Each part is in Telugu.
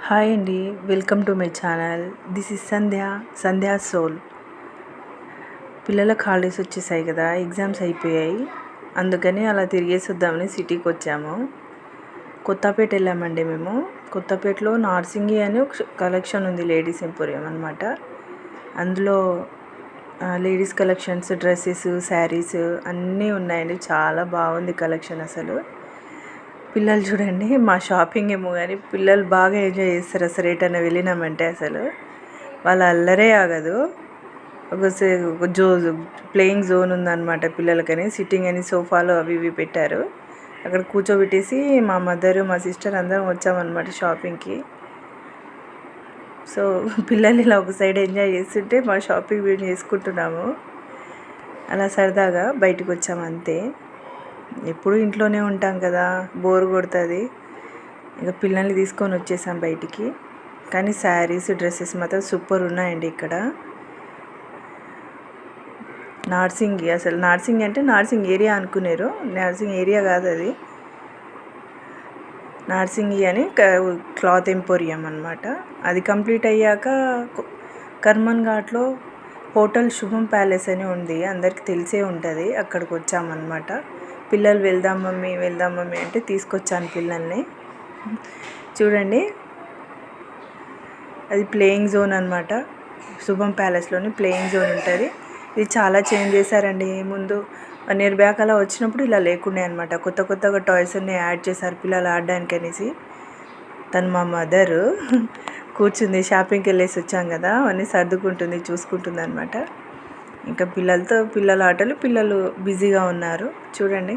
హాయ్ అండి, welcome to my channel. This is Sandhya soul. పిల్లలకు హాలిడేస్ వచ్చేసాయి కదా, ఎగ్జామ్స్ అయిపోయాయి. అందుకని అలా తిరిగేసి వద్దామని సిటీకి వచ్చాము. కొత్తపేట వెళ్ళామండి మేము. కొత్తపేటలో నార్సింగి అని ఒక కలెక్షన్ ఉంది, లేడీస్ ఎంపోరియం అనమాట. అందులో లేడీస్ కలెక్షన్స్, డ్రెస్సెస్, శారీస్ అన్నీ ఉన్నాయండి. చాలా బాగుంది కలెక్షన్ అసలు. పిల్లలు చూడండి, మా షాపింగ్ ఏమో కానీ పిల్లలు బాగా ఎంజాయ్ చేస్తారు. అసలు ఎటన్నా వెళ్ళినామంటే అసలు వాళ్ళ అల్లరే ఆగదు. ఒక ప్లేయింగ్ జోన్ ఉందన్నమాట పిల్లలకని. సిట్టింగ్ అని సోఫాలు అవి ఇవి పెట్టారు. అక్కడ కూర్చోబెట్టేసి మా మదర్, మా సిస్టర్ అందరం వచ్చామన్నమాట షాపింగ్కి. సో పిల్లలు ఇలా ఒక సైడ్ ఎంజాయ్ చేస్తుంటే మా షాపింగ్ మేము చేసుకుంటున్నాము. అలా సరదాగా బయటకు వచ్చాము అంతే. ఎప్పుడు ఇంట్లోనే ఉంటాం కదా, బోర్ కొడుతుంది. ఇక పిల్లల్ని తీసుకొని వచ్చేసాం బయటికి. కానీ శారీస్, డ్రెస్సెస్ మాత్రం సూపర్ ఉన్నాయండి ఇక్కడ. నార్సింగి, అసలు నార్సింగి అంటే నార్సింగ్ ఏరియా అనుకునేరు. నార్సింగ్ ఏరియా కాదు అది, నార్సింగి అని క్లాత్ ఎంపోరియం అనమాట. అది కంప్లీట్ అయ్యాక కర్మన్ ఘాట్లో హోటల్ శుభం ప్యాలెస్ అని ఉంది, అందరికి తెలిసే ఉంటుంది. అక్కడికి వచ్చామన్నమాట. పిల్లలు వెళ్దాం మమ్మీ అంటే తీసుకొచ్చాను పిల్లల్ని. చూడండి, అది ప్లేయింగ్ జోన్ అనమాట. శుభం ప్యాలెస్లోని ప్లేయింగ్ జోన్ ఉంటుంది. ఇది చాలా చేంజ్ చేశారండి. ముందు 1 year బ్యాక్ అలా వచ్చినప్పుడు ఇలా లేకుండే అనమాట. కొత్తగా టాయ్స్ అన్నీ యాడ్ చేశారు పిల్లలు ఆడడానికి అనేసి. తను మా మదరు కూర్చుంది. షాపింగ్కి వెళ్ళేసి వచ్చాం కదా, అవన్నీ సర్దుకుంటుంది, చూసుకుంటుంది అనమాట. ఇంకా పిల్లల ఆటలు, పిల్లలు బిజీగా ఉన్నారు. చూడండి,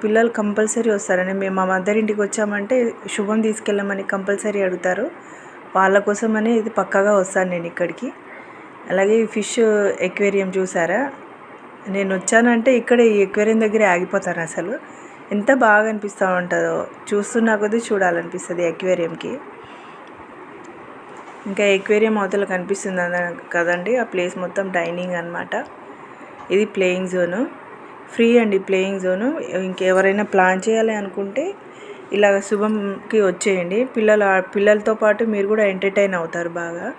పిల్లలు కంపల్సరీ వస్తారండి. మేము మా మదర్ ఇంటికి వచ్చామంటే శుభం తీసుకెళ్ళమని కంపల్సరీ అడుగుతారు. వాళ్ళ కోసమని ఇది పక్కాగా వస్తాను నేను ఇక్కడికి. అలాగే ఫిష్ ఎక్వేరియం చూసారా, నేను వచ్చానంటే ఇక్కడ ఈ ఎక్వేరియం దగ్గరే ఆగిపోతాను. అసలు ఎంత బాగా అనిపిస్తూ ఉంటుందో, చూస్తున్నా కొద్దీ చూడాలనిపిస్తుంది ఎక్వేరియంకి. ఇంకా ఎక్వేరియం అవతల కనిపిస్తుంది కదండి, ఆ ప్లేస్ మొత్తం డైనింగ్ అనమాట. ఇది ప్లేయింగ్ జోను, ఫ్రీ అండి ప్లేయింగ్ జోను. ఇంకెవరైనా ప్లాన్ చేయాలి అనుకుంటే ఇలా శుభంకి వచ్చేయండి. పిల్లలతో పాటు మీరు కూడా ఎంటర్టైన్ అవుతారు బాగా.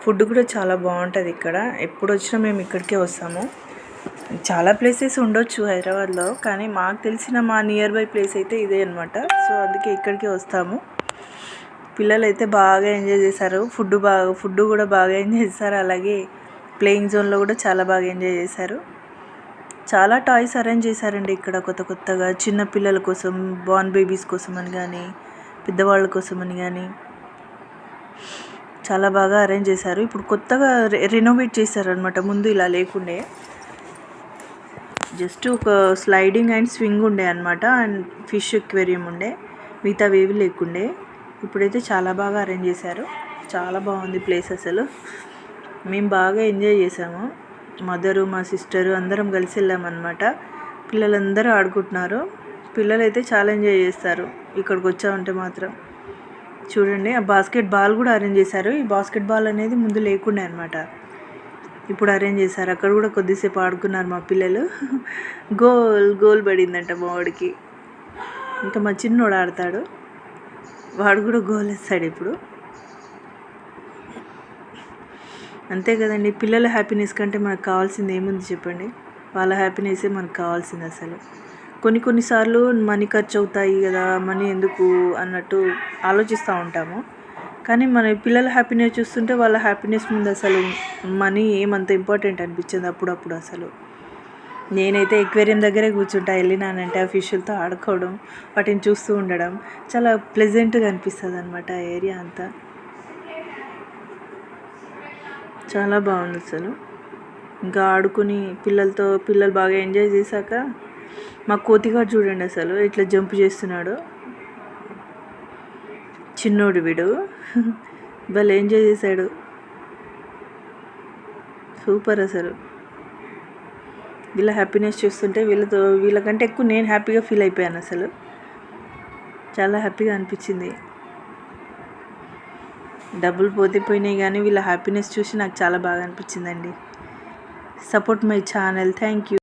ఫుడ్ కూడా చాలా బాగుంటుంది ఇక్కడ. ఎప్పుడు వచ్చినా మేము ఇక్కడికే వస్తాము. చాలా ప్లేసెస్ ఉండొచ్చు హైదరాబాద్లో, కానీ మాకు తెలిసిన మా నియర్ బై ప్లేస్ అయితే ఇదే అనమాట. సో అందుకే ఇక్కడికే వస్తాము. పిల్లలు అయితే బాగా ఎంజాయ్ చేశారు. ఫుడ్ కూడా బాగా ఎంజాయ్ చేశారు. అలాగే ప్లేయింగ్ జోన్లో కూడా చాలా బాగా ఎంజాయ్ చేశారు. చాలా టాయ్స్ అరేంజ్ చేశారండి ఇక్కడ కొత్తగా. చిన్న పిల్లల కోసం, బార్న్ బేబీస్ కోసం అని కానీ, పెద్దవాళ్ళ కోసం అని కానీ చాలా బాగా అరేంజ్ చేశారు. ఇప్పుడు కొత్తగా రెనోవేట్ చేశారనమాట. ముందు ఇలా లేకుండే, జస్ట్ ఒక స్లైడింగ్ అండ్ స్వింగ్ ఉండే అనమాట, అండ్ ఫిష్ ఎక్వేరియం ఉండే, మిగతావి ఏవి లేకుండే. ఇప్పుడైతే చాలా బాగా అరేంజ్ చేశారు. చాలా బాగుంది ప్లేస్ అసలు. మేము బాగా ఎంజాయ్ చేసాము. మదరు, మా సిస్టరు అందరం కలిసి వెళ్ళామన్నమాట. పిల్లలందరూ ఆడుకుంటున్నారు. పిల్లలు అయితే చాలా ఎంజాయ్ చేస్తారు ఇక్కడికి వచ్చామంటే మాత్రం. చూడండి, ఆ బాస్కెట్ బాల్ కూడా అరేంజ్ చేశారు. ఈ బాస్కెట్ బాల్ అనేది ముందు లేకుండే అనమాట, ఇప్పుడు అరేంజ్ చేశారు. అక్కడ కూడా కొద్దిసేపు ఆడుకున్నారు మా పిల్లలు. గోల్ పడిందంట మా వాడికి. ఇంకా మా చిన్నోడు ఆడతాడు, వాడు కూడా గోల్ వేస్తాడు ఇప్పుడు. అంతే కదండి, పిల్లల హ్యాపీనెస్ కంటే మనకు కావాల్సింది ఏముంది చెప్పండి. వాళ్ళ హ్యాపీనెస్సే మనకు కావాల్సింది అసలు. కొన్నిసార్లు మనీ ఖర్చు అవుతాయి కదా, మనీ ఎందుకు అన్నట్టు ఆలోచిస్తూ ఉంటాము. కానీ మన పిల్లల హ్యాపీనెస్ చూస్తుంటే వాళ్ళ హ్యాపీనెస్ ముందు అసలు మనీ ఏమంత ఇంపార్టెంట్ అనిపించింది అప్పుడప్పుడు. అసలు నేనైతే ఎక్వేరియం దగ్గరే కూర్చుంటా. వెళ్ళినానంటే ఆ ఫిష్లతో ఆడుకోవడం, వాటిని చూస్తూ ఉండడం చాలా ప్లెజెంట్గా అనిపిస్తుంది అనమాట. ఆ ఏరియా అంతా చాలా బాగుంది అసలు. ఇంకా ఆడుకుని పిల్లలు బాగా ఎంజాయ్ చేశాక మా కోతిగాడు చూడండి అసలు ఇట్లా జంప్ చేస్తున్నాడు. చిన్నోడు వీడు భలే ఎంజాయ్ చేశాడు. సూపర్ అసలు. వీళ్ళ హ్యాపీనెస్ చూస్తుంటే వీళ్ళకంటే ఎక్కువ నేను హ్యాపీగా ఫీల్ అయిపోయాను అసలు. చాలా హ్యాపీగా అనిపించింది. డబ్బులు పోయినాయి కానీ వీళ్ళ హ్యాపీనెస్ చూసి నాకు చాలా బాగా అనిపించిందండి. Support my channel. Thank you.